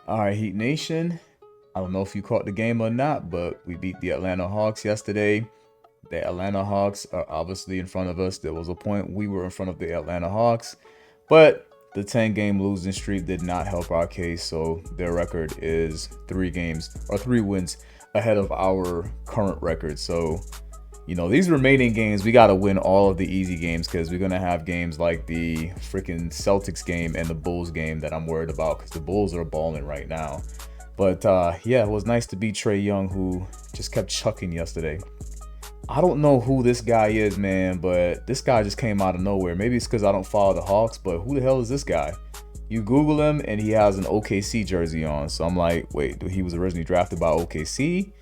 All right, Heat Nation. I don't know if you caught the game or not, but we beat the Atlanta Hawks yesterday. The Atlanta Hawks are obviously in front of us. There was a point we were in front of the Atlanta Hawks, but the 10-game losing streak did not help our case. So their record is 3 wins ahead of our current record. So these remaining games, we got to win all of the easy games because we're going to have games like the freaking Celtics game and the Bulls game that I'm worried about because the Bulls are balling right now. But yeah, it was nice to beat Trae Young, who just kept chucking yesterday. I don't know who this guy is, man, but this guy just came out of nowhere. Maybe it's because I don't follow the Hawks, but who the hell is this guy? You Google him and he has an OKC jersey on. So I'm like, wait, he was originally drafted by OKC?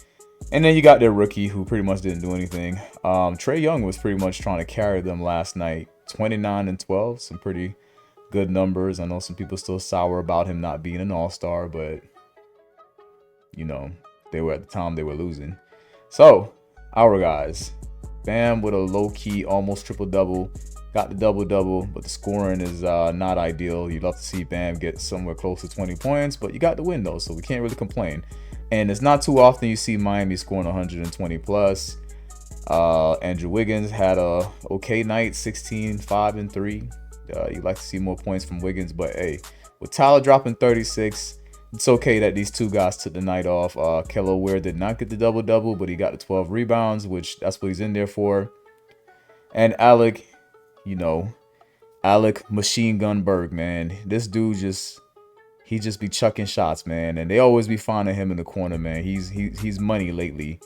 And then you got their rookie who pretty much didn't do anything. Trae Young was pretty much trying to carry them last night. 29 and 12, some pretty good numbers. I know some people still sour about him not being an all-star, but they were at the time they were losing. So our guys, Bam with a low-key almost triple-double. Got the double-double, but the scoring is not ideal. You'd love to see Bam get somewhere close to 20 points, but you got the win though, so we can't really complain. And it's not too often you see Miami scoring 120 plus. Andrew Wiggins had a okay night, 16, 5, and 3. You'd like to see more points from Wiggins, but hey, with Tyler dropping 36, it's okay that these two guys took the night off. Kello Ware did not get the double-double, but he got the 12 rebounds, which that's what he's in there for. And Alec Machine Gun Berg, man. This dude he just be chucking shots, man, and they always be finding him in the corner, man. He's money lately.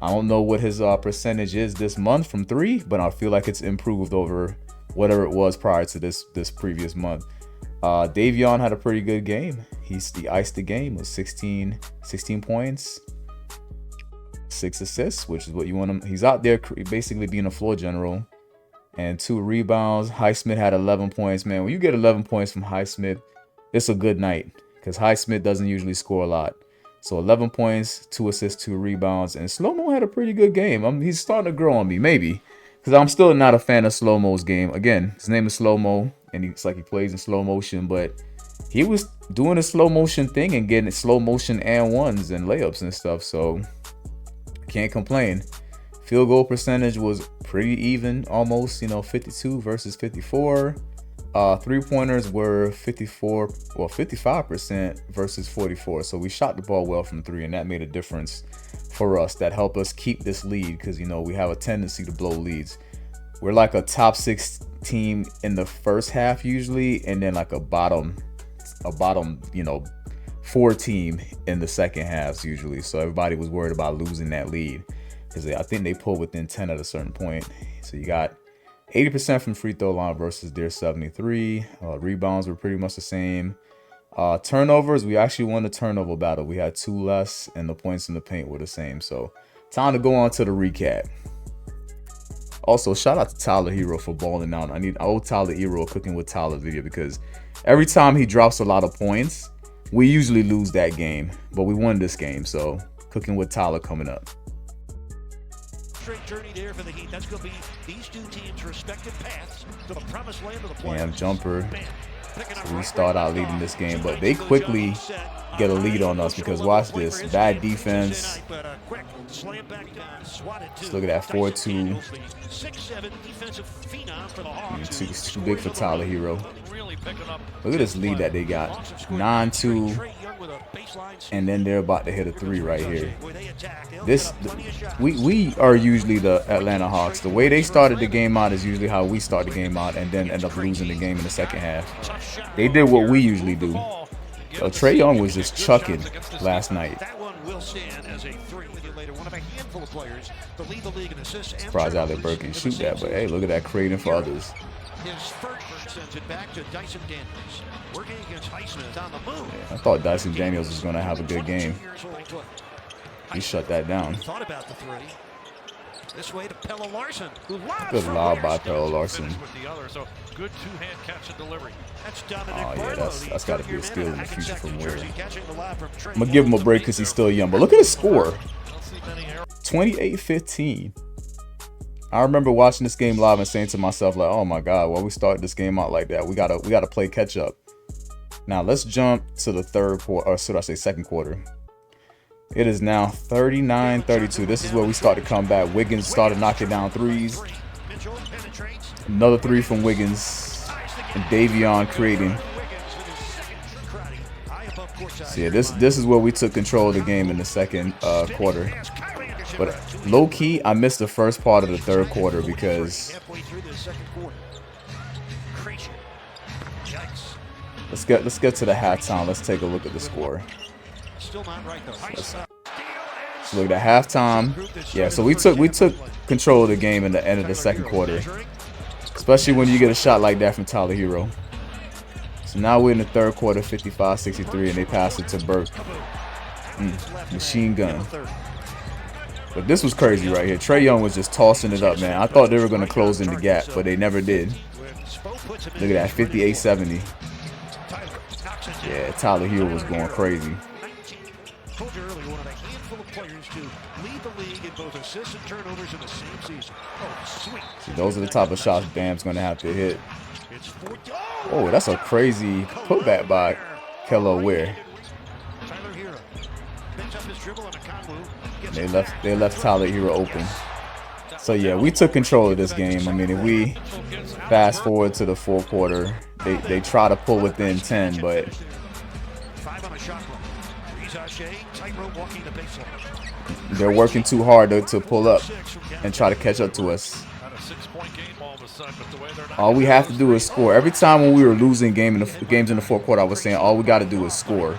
I don't know what his percentage is this month from 3, but I feel like it's improved over whatever it was prior to this previous month. Davion had a pretty good game. He iced the game with 16 points, 6 assists, which is what you want him. He's out there basically being a floor general, and 2 rebounds. Highsmith had 11 points, man. When you get 11 points from Highsmith, it's a good night because Highsmith doesn't usually score a lot. So 11 points, 2 assists, 2 rebounds, and Slow-Mo had a pretty good game. He's starting to grow on me, maybe, because I'm still not a fan of Slow-Mo's game. Again, his name is Slow-Mo, and it's like he plays in slow motion, but he was doing a slow motion thing and getting slow motion and ones and layups and stuff, so can't complain. Field goal percentage was pretty even, almost, 52 versus 54. 3-pointers were 55% versus 44. So we shot the ball well from 3, and that made a difference for us. That helped us keep this lead because, we have a tendency to blow leads. We're like a top 6 team in the first half usually, and then like a bottom 4 team in the second half usually. So everybody was worried about losing that lead because I think they pulled within 10 at a certain point. So you got 80% from free throw line versus their 73. Rebounds were pretty much the same. Turnovers, we actually won the turnover battle. We had 2 less, and the points in the paint were the same. So time to go on to the recap. Also, shout out to Tyler Hero for balling out. I owe Tyler Hero a Cooking with Tyler video because every time he drops a lot of points, we usually lose that game, but we won this game. So Cooking with Tyler coming up. Straight journey there for the Heat. That's going to be these two teams' respective paths to the promised land of the playoffs. Damn jumper. So we start out leading this game, but they quickly get a lead on us because watch this. Bad defense. Just look at that 4-2. Too big for Tyler Hero. Look at this lead that they got. 9-2. And then they're about to hit a 3 right here. We are usually the Atlanta Hawks. The way they started the game out is usually how we start the game out and then end up losing the game in the second half. They did what we usually do. Trae Young was just chucking last night. Surprised Alec Burke can shoot that, but hey, look at that creating for others. His first sends it back to Dyson Daniels. Working against Highsmith on the move. Yeah, I thought Dyson Daniels was going to have a good game. He shut that down. Thought about the 3. This way to Pelle Larsson. Good lob by Pelle Larsson. Good two-hand catch and delivery. That's Dominic yeah, that's got to be a steal in the future from Ware. I'm going to give him a break because he's still young. But look at his score. 28-15. I remember watching this game live and saying to myself, like, oh my God, why we start this game out like that? We gotta play catch up. Now let's jump to the third quarter, or should I say second quarter. It is now 39-32. This is where we start to come back. Wiggins started knocking down threes. Another three from Wiggins. And Davion creating. So yeah, this is where we took control of the game in the second quarter. But low key, I missed the first part of the third quarter because let's get to the halftime. Let's take a look at the score. Let's look at halftime. Yeah, so we took control of the game in the end of the second quarter, especially when you get a shot like that from Tyler Hero. So now we're in the third quarter, 55-63, and they pass it to Burke. Machine gun. But this was crazy right here. Trae Young was just tossing it up, man. I thought they were going to close in the gap, but they never did. Look at that, 58-70. Yeah, Tyler Hero was going crazy. Told you earlier, one of a handful of players to lead the league in both assists and turnovers in the same season. Oh, sweet. See, those are the type of shots Bam's going to have to hit. Oh, that's a crazy putback by Kello Ware. They left Tyler Hero open. So yeah, we took control of this game. I mean, if we fast forward to the fourth quarter, they try to pull within 10, but they're working too hard to pull up and try to catch up to us. All we have to do is score. Every time when we were losing games in the fourth quarter, I was saying all we got to do is score.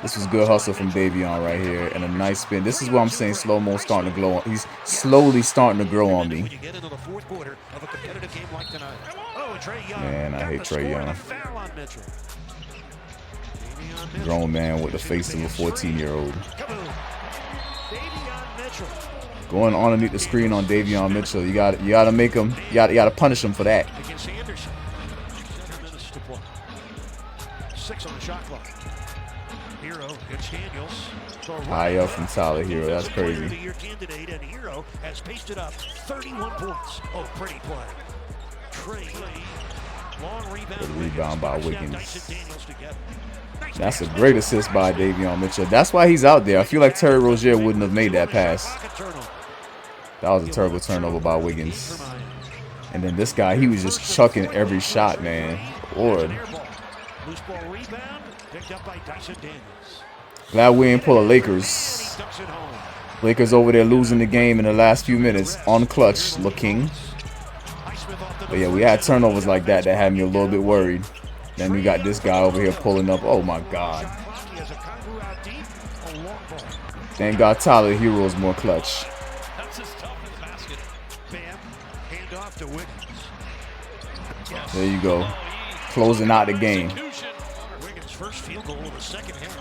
This was good hustle from Davion right here, and a nice spin. This is what I'm saying. Slow-mo starting to glow on. He's slowly starting to grow on me. Man, I hate Trae Young. Grown man with the face of a 14-year-old. Going underneath the screen on Davion Mitchell. You gotta make him. You gotta punish him for that. 6 on the shot clock. Hero gets Daniels. High up from Tyler Hero. That's crazy. And Hero has pasted up 31 points. Oh, pretty play. Trae, long rebound. Good rebound by Wiggins. That's a great assist by Davion Mitchell. That's why he's out there. I feel like Terry Rozier wouldn't have made that pass. That was a terrible turnover by Wiggins. And then this guy, he was just chucking every shot, man. Lord. Loose ball rebound, picked up by Dyson Daniels. Glad we ain't pull a Lakers. Lakers over there losing the game in the last few minutes on clutch looking. But yeah, we had turnovers like that had me a little bit worried. Then we got this guy over here pulling up. Oh my God. Thank God Tyler Hero is more clutch. There you go. Closing out the game. Wiggins' first field goal of the second half.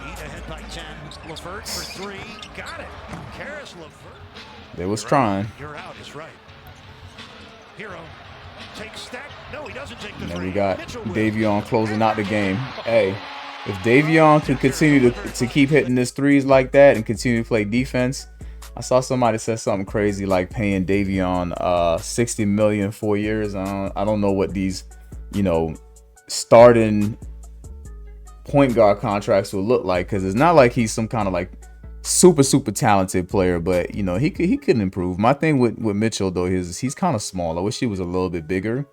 Heat ahead by 10. LeVert for 3. Got it. Karis LeVert. They was trying. You're out is right. Hero takes that. No, he doesn't take the And then three. we got Davion closing out the game. Hey, if Davion can continue to keep hitting his threes like that and continue to play defense, I saw somebody say something crazy like paying Davion $60 million 4 years. I don't know what these, starting point guard contracts will look like, because it's not like he's some kind of like super talented player, but he could improve. My thing with Mitchell though is he's kind of small. I wish he was a little bit bigger.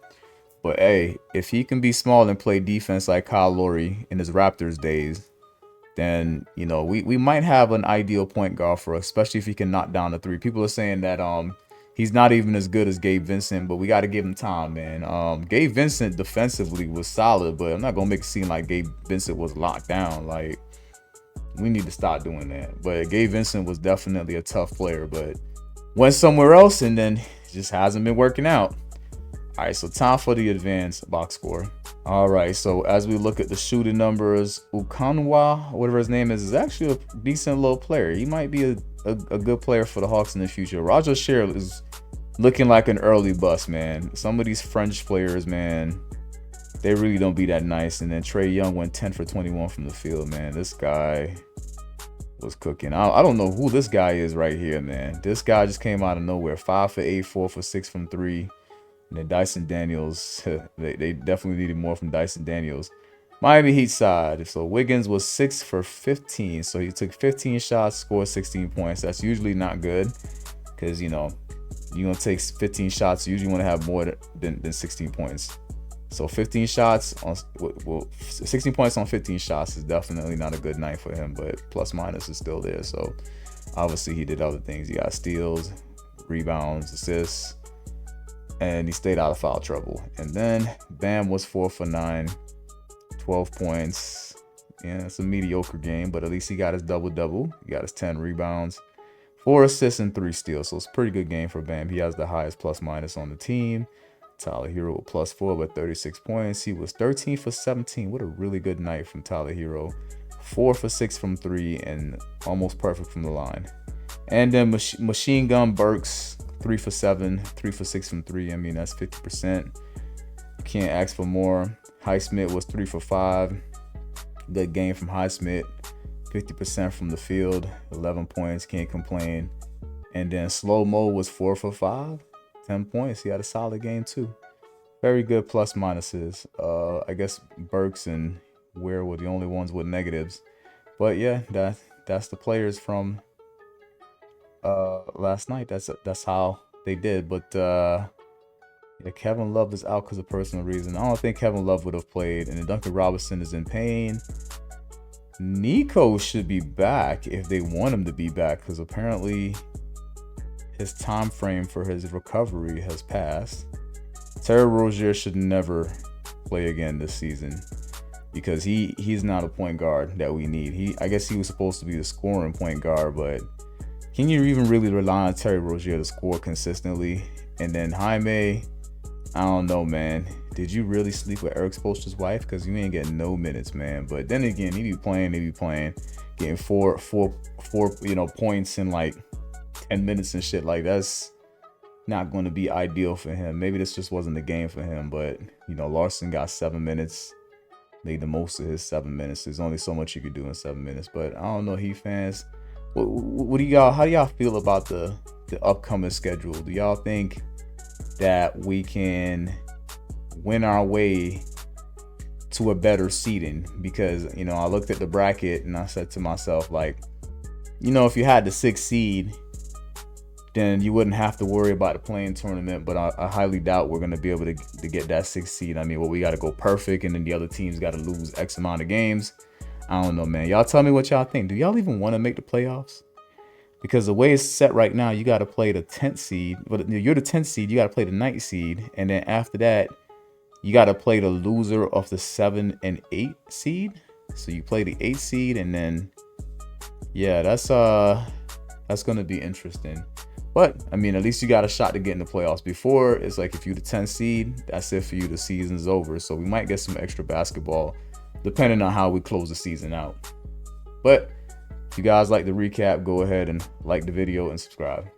But hey, if he can be small and play defense like Kyle Lowry in his Raptors days, then we might have an ideal point guard for us, especially if he can knock down the three. People are saying that he's not even as good as Gabe Vincent, but we got to give him time, man. Gabe Vincent defensively was solid, but I'm not gonna make it seem like Gabe Vincent was locked down. Like, we need to stop doing that. But Gabe Vincent was definitely a tough player, but went somewhere else and then just hasn't been working out. All right, so time for the advanced box score. All right, so as we look at the shooting numbers, Ukanwa, whatever his name is actually a decent little player. He might be a good player for the Hawks in the future. Roger Sherrill is looking like an early bust, man. Some of these French players, man, they really don't be that nice. And then Trae Young went 10 for 21 from the field, man. This guy was cooking. I don't know who this guy is right here, man. This guy just came out of nowhere. 5 for 8, 4 for 6 from 3. And then Dyson Daniels, they definitely needed more from Dyson Daniels. Miami Heat side. So Wiggins was 6 for 15. So he took 15 shots, scored 16 points. That's usually not good because, you know, you're going to take 15 shots. You usually want to have more than 16 points. So 15 shots on 16 points on 15 shots is definitely not a good night for him, but plus minus is still there. So obviously he did other things. He got steals, rebounds, assists, and he stayed out of foul trouble. And then Bam was 4 for 9, 12 points. Yeah, it's a mediocre game, but at least he got his double-double. He got his 10 rebounds, 4 assists, and 3 steals. So it's a pretty good game for Bam. He has the highest plus minus on the team. Tyler Hero with +4 with 36 points. He was 13 for 17. What a really good night from Tyler Hero. 4 for 6 from 3 and almost perfect from the line. And then Machine Gun Burks, 3 for 7, 3 for 6 from 3. I mean, that's 50%. You can't ask for more. Highsmith was 3 for 5. Good game from Highsmith. 50% from the field, 11 points. Can't complain. And then Slow Mo was 4 for 5. 10 points. He had a solid game too. Very good plus minuses. I guess Burks and Ware were the only ones with negatives. But yeah, that's the players from last night. That's how they did. But yeah, Kevin Love is out because of personal reason. I don't think Kevin Love would have played. And Duncan Robinson is in pain. Nico should be back if they want him to be back, because apparently his time frame for his recovery has passed. Terry Rozier should never play again this season because he's not a point guard that we need. I guess he was supposed to be the scoring point guard, but can you even really rely on Terry Rozier to score consistently? And then Jaime, I don't know, man. Did you really sleep with Eric Spoelstra's wife? Because you ain't getting no minutes, man. But then again, he be playing, getting four points in like 10 minutes and shit. Like, that's not going to be ideal for him. Maybe this just wasn't the game for him, but Larson got 7 minutes, made the most of his 7 minutes. There's only so much you could do in 7 minutes. But I don't know, Heat fans, what do y'all, how do y'all feel about the upcoming schedule? Do y'all think that we can win our way to a better seeding? Because I looked at the bracket and I said to myself, like, if you had the 6th seed, then you wouldn't have to worry about the play-in tournament. But I highly doubt we're going to be able to get that 6th seed. I mean, we got to go perfect, and then the other teams got to lose X amount of games. I don't know, man. Y'all tell me what y'all think. Do y'all even want to make the playoffs? Because the way it's set right now, you got to play the 10th seed. But you're the 10th seed. You got to play the 9th seed. And then after that, you got to play the loser of the 7 and 8 seed. So you play the 8th seed, and then, yeah, that's going to be interesting. But, I mean, at least you got a shot to get in the playoffs. Before, it's like if you're the 10th seed, that's it for you. The season's over. So we might get some extra basketball depending on how we close the season out. But if you guys like the recap, go ahead and like the video and subscribe.